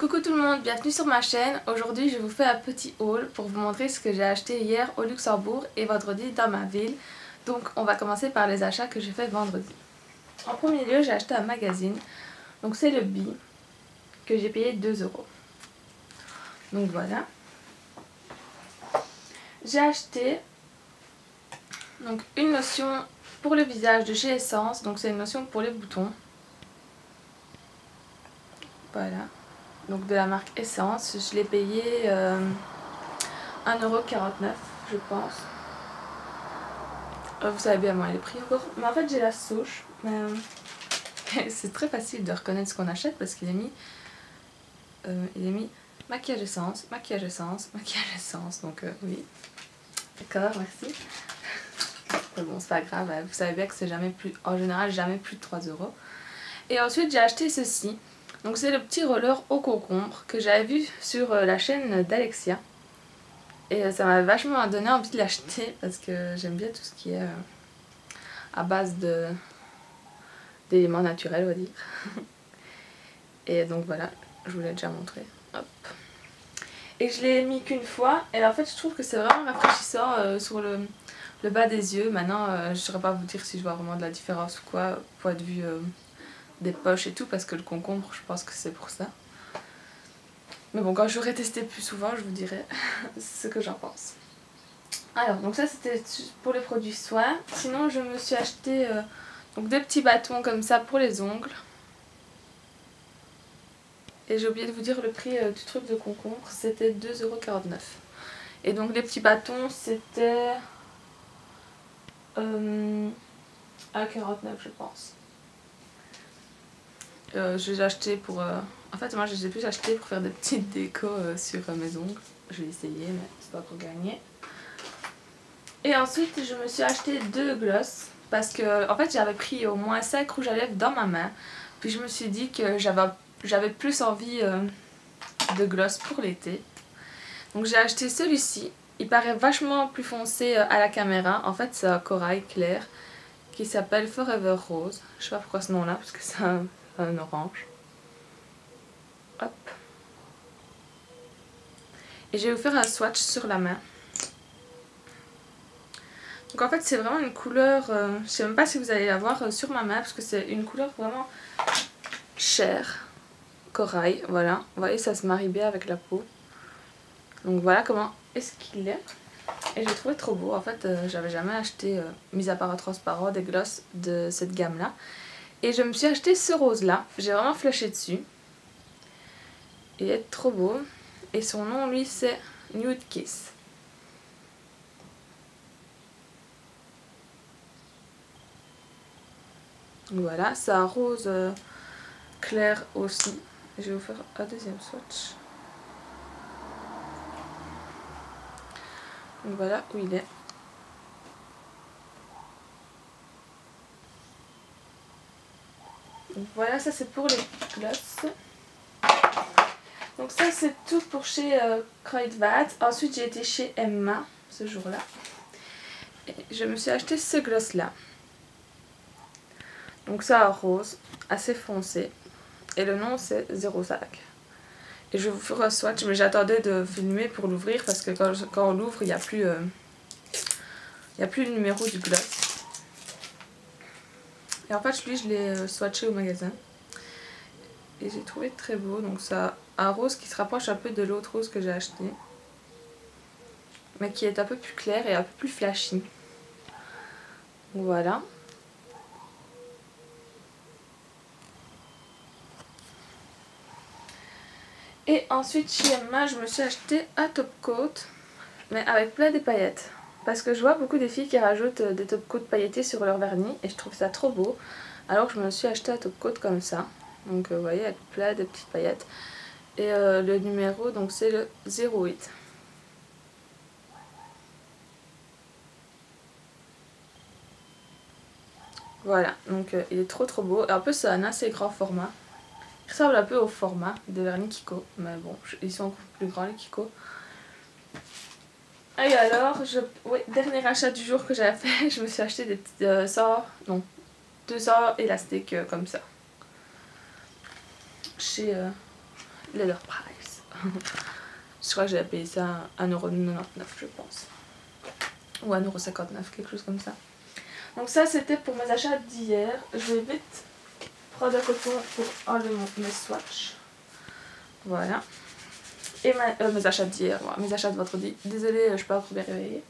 Coucou tout le monde, bienvenue sur ma chaîne. Aujourd'hui je vous fais un petit haul pour vous montrer ce que j'ai acheté hier au Luxembourg et vendredi dans ma ville. Donc on va commencer par les achats que j'ai fait vendredi. En premier lieu j'ai acheté un magazine, donc c'est le Bi que j'ai payé 2 €. Donc voilà. J'ai acheté donc une lotion pour le visage de chez Essence, donc c'est une lotion pour les boutons. Voilà. Donc de la marque Essence, je l'ai payé 1,49 € je pense. Vous savez bien moi les prix encore. Mais en fait j'ai la souche. C'est très facile de reconnaître ce qu'on achète parce qu'il est mis maquillage essence, maquillage essence, maquillage essence. Donc oui. D'accord, merci. Mais bon c'est pas grave, vous savez bien que c'est jamais plus, en général jamais plus de 3 €. Et ensuite j'ai acheté ceci. Donc c'est le petit roller au concombre que j'avais vu sur la chaîne d'Alexia. Et ça m'a vachement donné envie de l'acheter parce que j'aime bien tout ce qui est à base d'éléments naturels on va dire. Et donc voilà, je vous l'ai déjà montré. Hop. Et je l'ai mis qu'une fois et en fait je trouve que c'est vraiment rafraîchissant sur le bas des yeux. Maintenant je ne saurais pas vous dire si je vois vraiment de la différence ou quoi, point de vue des poches et tout, parce que le concombre je pense que c'est pour ça. Mais bon, quand j'aurai testé plus souvent je vous dirai ce que j'en pense. Alors donc ça c'était pour les produits soins. Sinon je me suis acheté donc des petits bâtons comme ça pour les ongles. Et j'ai oublié de vous dire le prix du truc de concombre, c'était 2,49 €. Et donc les petits bâtons c'était 1,49 € je pense. Je les ai achetés pour... En fait moi je les ai plus achetés pour faire des petites décos sur mes ongles. Je vais essayer mais c'est pas pour gagner. Et ensuite je me suis acheté 2 glosses. Parce que en fait j'avais pris au moins 5 rouges à lèvres dans ma main. Puis je me suis dit que j'avais plus envie de gloss pour l'été. Donc j'ai acheté celui-ci. Il paraît vachement plus foncé à la caméra. En fait c'est un corail clair qui s'appelle Forever Rose. Je sais pas pourquoi ce nom là parce que c'est un orange. Hop. Et je vais vous faire un swatch sur la main. Donc en fait c'est vraiment une couleur, je sais même pas si vous allez la voir sur ma main parce que c'est une couleur vraiment chair, corail, voilà. Vous voyez ça se marie bien avec la peau. Donc voilà comment est-ce qu'il est. Et j'ai trouvé trop beau, en fait j'avais jamais acheté, mis à part un transparent, des glosses de cette gamme là. Et je me suis acheté ce rose là, j'ai vraiment flashé dessus. Il est trop beau. Et son nom lui c'est Nude Kiss. Voilà, c'est un rose clair aussi. Je vais vous faire un deuxième swatch. Donc voilà où il est. Donc voilà, ça c'est pour les glosses. Donc ça c'est tout pour chez Kruidvat. Ensuite j'ai été chez Emma ce jour-là. Et je me suis acheté ce gloss là. Donc ça en rose, assez foncé. Et le nom c'est 05. Et je vais vous faire un swatch, mais j'attendais de filmer pour l'ouvrir parce que quand on l'ouvre il n'y a plus le numéro du gloss. Et en fait lui je l'ai swatché au magasin. Et j'ai trouvé très beau, donc ça un rose qui se rapproche un peu de l'autre rose que j'ai acheté. Mais qui est un peu plus clair et un peu plus flashy. Voilà. Et ensuite chez Emma je me suis acheté un top coat. Mais avec plein de paillettes. Parce que je vois beaucoup de filles qui rajoutent des top coats pailletés sur leur vernis. Et je trouve ça trop beau. Alors je me suis acheté un top coat comme ça. Donc vous voyez avec plein de petites paillettes. Et le numéro donc c'est le 08. Voilà, donc il est trop beau. Et en plus c'est un assez grand format. Il ressemble un peu au format des vernis Kiko. Mais bon, ils sont encore plus grands les Kiko. Et alors, dernier achat du jour que j'avais fait, je me suis acheté des petits 200 élastiques comme ça. Chez Leather Price. Je crois que j'ai payé ça à 1,99€, je pense. Ou 1,59€, quelque chose comme ça. Donc ça c'était pour mes achats d'hier. Je vais vite prendre un coton pour enlever mes swatchs. Voilà. Et mes achats d'hier, voilà, mes achats de vendredi. Désolée, je suis pas trop bien réveillée.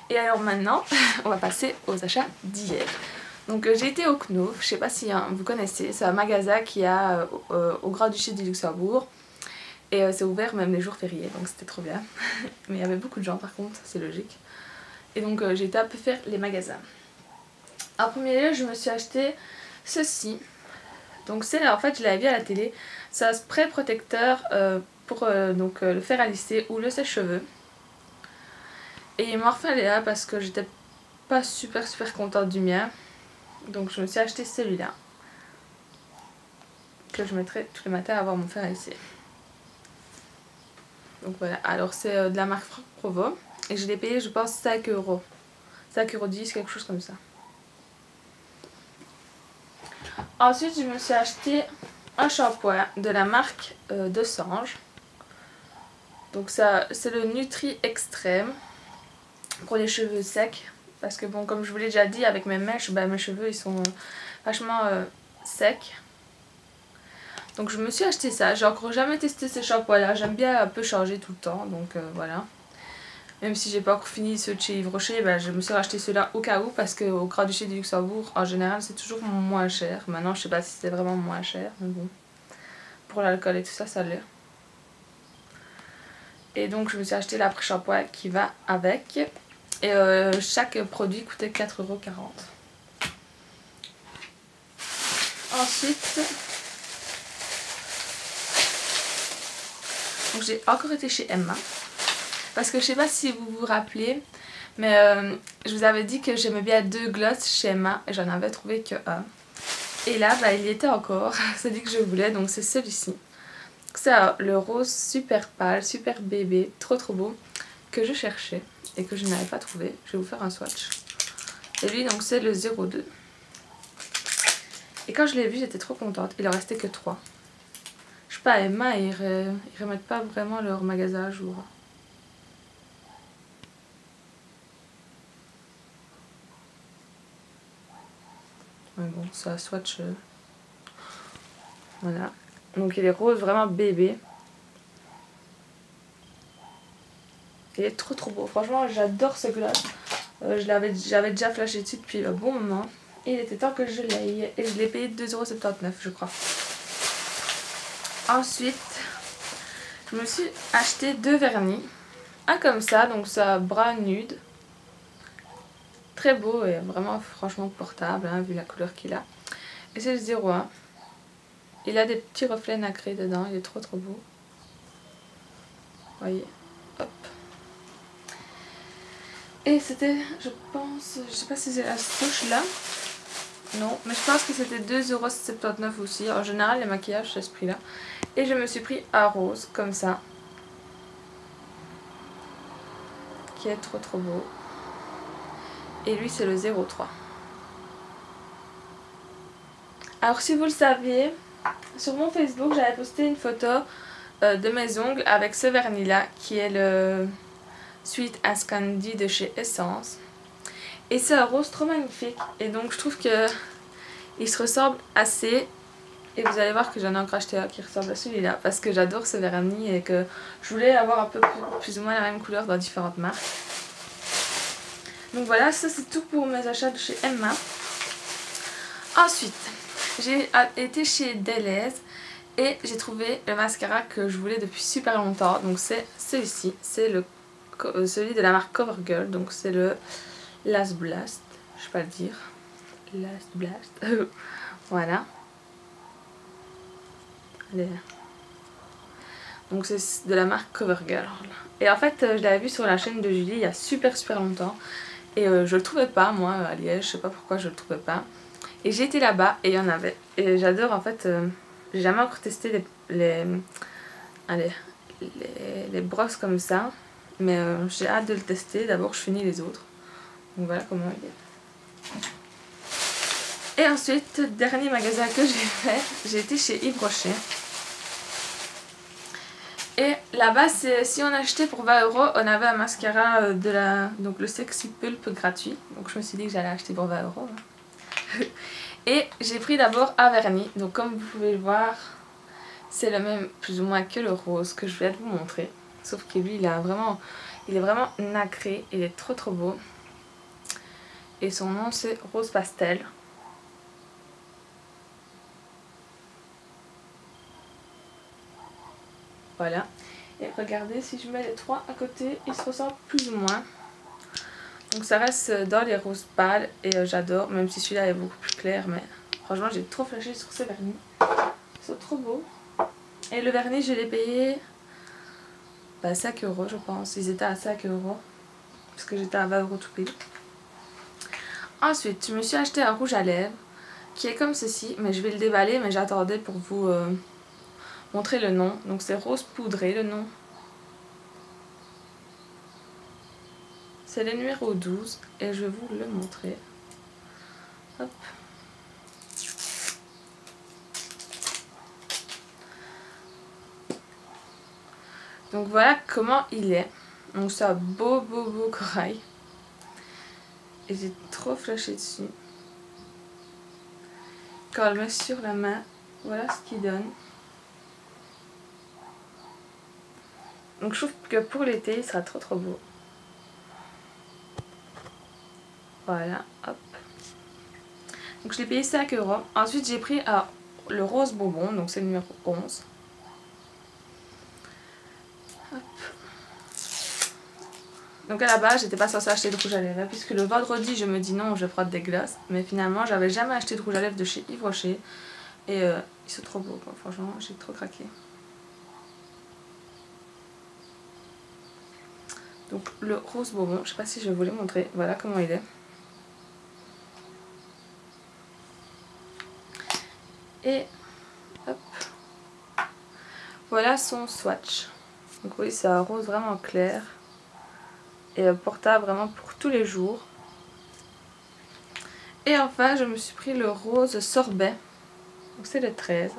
Et alors maintenant, on va passer aux achats d'hier. Donc j'ai été au Knauf, je sais pas si vous connaissez, c'est un magasin qui a au Grand-Duché du Luxembourg. Et c'est ouvert même les jours fériés, donc c'était trop bien. Mais il y avait beaucoup de gens par contre, c'est logique. Et donc j'ai été un peu faire les magasins. En premier lieu, je me suis acheté ceci. Donc c'est en fait, je l'avais vu à la télé. C'est un spray protecteur pour le fer à lisser ou le sèche-cheveux. Et il m'a refait là parce que j'étais pas super contente du mien. Donc je me suis acheté celui-là. Que je mettrai tous les matins à avoir mon fer à lisser. Donc voilà, alors c'est de la marque Franck Provo. Et je l'ai payé je pense 5€. 5,10€, quelque chose comme ça. Ensuite je me suis acheté un shampoing de la marque de Sange. Donc ça c'est le Nutri Extrême pour les cheveux secs. Parce que bon, comme je vous l'ai déjà dit, avec mes mèches, mes cheveux ils sont vachement secs. Donc je me suis acheté ça. J'ai encore jamais testé ces shampoings là. J'aime bien un peu changer tout le temps. Donc voilà. Même si j'ai pas encore fini ceux de chez Yves Rocher, je me suis racheté ceux-là au cas où. Parce qu'au Grand-Duché du Luxembourg, en général, c'est toujours moins cher. Maintenant, je sais pas si c'est vraiment moins cher. Mais bon, pour l'alcool et tout ça, ça l'est. Et donc je me suis acheté l'après-shampoing qui va avec. Et chaque produit coûtait 4,40€. Ensuite, j'ai encore été chez Emma. Parce que je sais pas si vous vous rappelez, mais je vous avais dit que j'aimais bien 2 gloss chez Emma. Et j'en avais trouvé que un. Et là, il y était encore. Celui que je voulais, donc c'est celui-ci. C'est le rose super pâle, super bébé, trop beau, que je cherchais et que je n'avais pas trouvé. Je vais vous faire un swatch. Et lui donc c'est le 02. Et quand je l'ai vu j'étais trop contente. Il en restait que 3. Je sais pas, Emma ils remettent pas vraiment leur magasin à jour. Mais bon, c'est un swatch. Voilà. Donc il est rose vraiment bébé. Il est trop beau. Franchement, j'adore ce gloss. J'avais déjà flashé dessus depuis un bon moment. Et il était temps que je l'aie. Et je l'ai payé 2,79€ je crois. Ensuite, je me suis acheté 2 vernis. Un comme ça, donc ça brun nude. Très beau et vraiment franchement portable, hein, vu la couleur qu'il a. Et c'est le 01. Il a des petits reflets nacrés dedans. Il est trop beau. Vous voyez. Hop. Et c'était, je pense, je sais pas si c'est la souche là. Non, mais je pense que c'était 2,79€ aussi. En général, les maquillages, c'est ce prix là. Et je me suis pris un rose, comme ça. Qui est trop beau. Et lui, c'est le 03. Alors, si vous le saviez, sur mon Facebook, j'avais posté une photo de mes ongles avec ce vernis là, qui est le Sweet as Candy de chez Essence. Et c'est un rose trop magnifique. Et donc je trouve que il se ressemble assez. Et vous allez voir que j'en ai encore acheté un qui ressemble à celui-là. Parce que j'adore ce vernis et que je voulais avoir un peu plus ou moins la même couleur dans différentes marques. Donc voilà, ça c'est tout pour mes achats de chez Emma. Ensuite, j'ai été chez Deleuze. Et j'ai trouvé le mascara que je voulais depuis super longtemps. Donc c'est celui-ci. C'est celui de la marque CoverGirl. Donc c'est le Last Blast. Je sais pas le dire. Last Blast. Voilà. Allez. Donc c'est de la marque CoverGirl. Et en fait je l'avais vu sur la chaîne de Julie il y a super longtemps. Et je le trouvais pas moi à Liège. Je sais pas pourquoi je le trouvais pas. Et j'ai été là-bas et il y en avait. Et j'adore en fait... j'ai jamais encore testé les brosses comme ça. Mais j'ai hâte de le tester. D'abord je finis les autres. Donc voilà comment il est. Et ensuite, dernier magasin que j'ai fait, j'ai été chez Yves Rocher. Et là-bas, si on achetait pour 20 €, on avait un mascara donc le Sexy Pulp gratuit. Donc je me suis dit que j'allais acheter pour 20 €. Et j'ai pris d'abord un vernis. Donc comme vous pouvez le voir, c'est le même plus ou moins que le rose que je viens de vous montrer. Sauf que lui, il est vraiment nacré. Il est trop trop beau. Et son nom c'est Rose Pastel. Voilà. Et regardez, si je mets les trois à côté, ils se ressemblent plus ou moins. Donc ça reste dans les roses pâles et j'adore, même si celui-là est beaucoup plus clair. Mais franchement, j'ai trop flashé sur ces vernis. Ils sont trop beaux. Et le vernis, je l'ai payé 5 € je pense. Ils étaient à 5 €. Parce que j'étais à 20 € tout pile. Ensuite, je me suis acheté un rouge à lèvres. Qui est comme ceci. Mais je vais le déballer. Mais j'attendais pour vous montrer le nom. Donc c'est Rose Poudré le nom. C'est le numéro 12 et je vais vous le montrer. Hop. Donc voilà comment il est. Donc c'est un beau corail. Et j'ai trop flashé dessus. Quand on le met sur la main, voilà ce qu'il donne. Donc je trouve que pour l'été, il sera trop beau. Voilà, hop. Donc je l'ai payé 5 €. Ensuite j'ai pris le rose bonbon, donc c'est le numéro 11. Hop. Donc à la base j'étais pas censée acheter de rouge à lèvres puisque le vendredi je me dis non, je frotte des glaces. Mais finalement j'avais jamais acheté de rouge à lèvres de chez Yves Rocher. Et ils sont trop beaux quoi, franchement j'ai trop craqué. Donc le rose bonbon, je sais pas si je vais vous les montrer, voilà comment il est. Et hop, voilà son swatch. Donc oui, c'est un rose vraiment clair et portable vraiment pour tous les jours. Et enfin, je me suis pris le rose sorbet. Donc c'est le 13.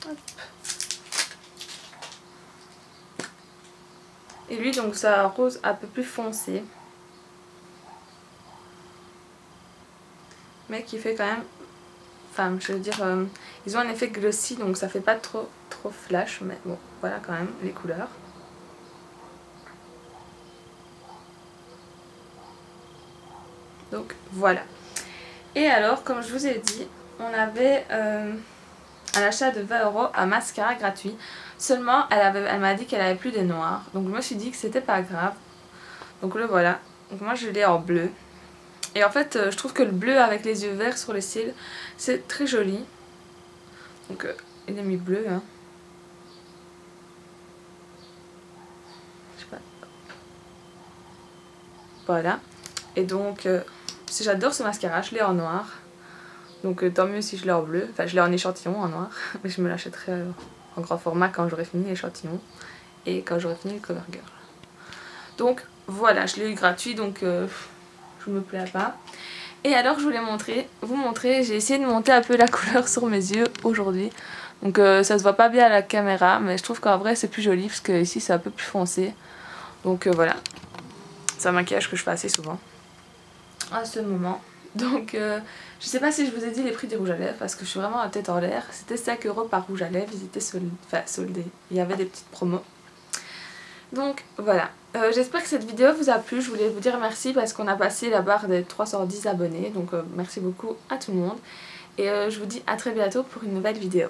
Hop. Et lui, donc c'est un rose un peu plus foncé. Mais qui fait quand même... Enfin, je veux dire, ils ont un effet glossy, donc ça fait pas trop flash. Mais bon, voilà quand même les couleurs. Donc voilà. Et alors, comme je vous ai dit, on avait à l'achat de 20 € un mascara gratuit. Seulement, elle m'a dit qu'elle avait plus des noirs. Donc je me suis dit que c'était pas grave. Donc le voilà. Donc moi je l'ai en bleu. Et en fait, je trouve que le bleu avec les yeux verts sur les cils, c'est très joli. Donc il est mis bleu, hein. Je sais pas. Voilà. Et donc, j'adore ce mascara, je l'ai en noir. Donc tant mieux si je l'ai en bleu. Enfin, je l'ai en échantillon en noir. Mais je me l'achèterai en grand format quand j'aurai fini l'échantillon. Et quand j'aurai fini le CoverGirl. Donc voilà, je l'ai eu gratuit. Donc je me plains pas. Et alors je voulais vous montrer. J'ai essayé de monter un peu la couleur sur mes yeux aujourd'hui. Donc ça se voit pas bien à la caméra. Mais je trouve qu'en vrai c'est plus joli. Parce que ici c'est un peu plus foncé. Donc voilà. C'est un maquillage que je fais assez souvent. À ce moment. Donc je sais pas si je vous ai dit les prix des rouges à lèvres parce que je suis vraiment à tête en l'air. C'était 5 € par rouge à lèvres, ils étaient soldés. Il y avait des petites promos. Donc voilà, j'espère que cette vidéo vous a plu. Je voulais vous dire merci parce qu'on a passé la barre des 310 abonnés. Donc merci beaucoup à tout le monde. Et je vous dis à très bientôt pour une nouvelle vidéo.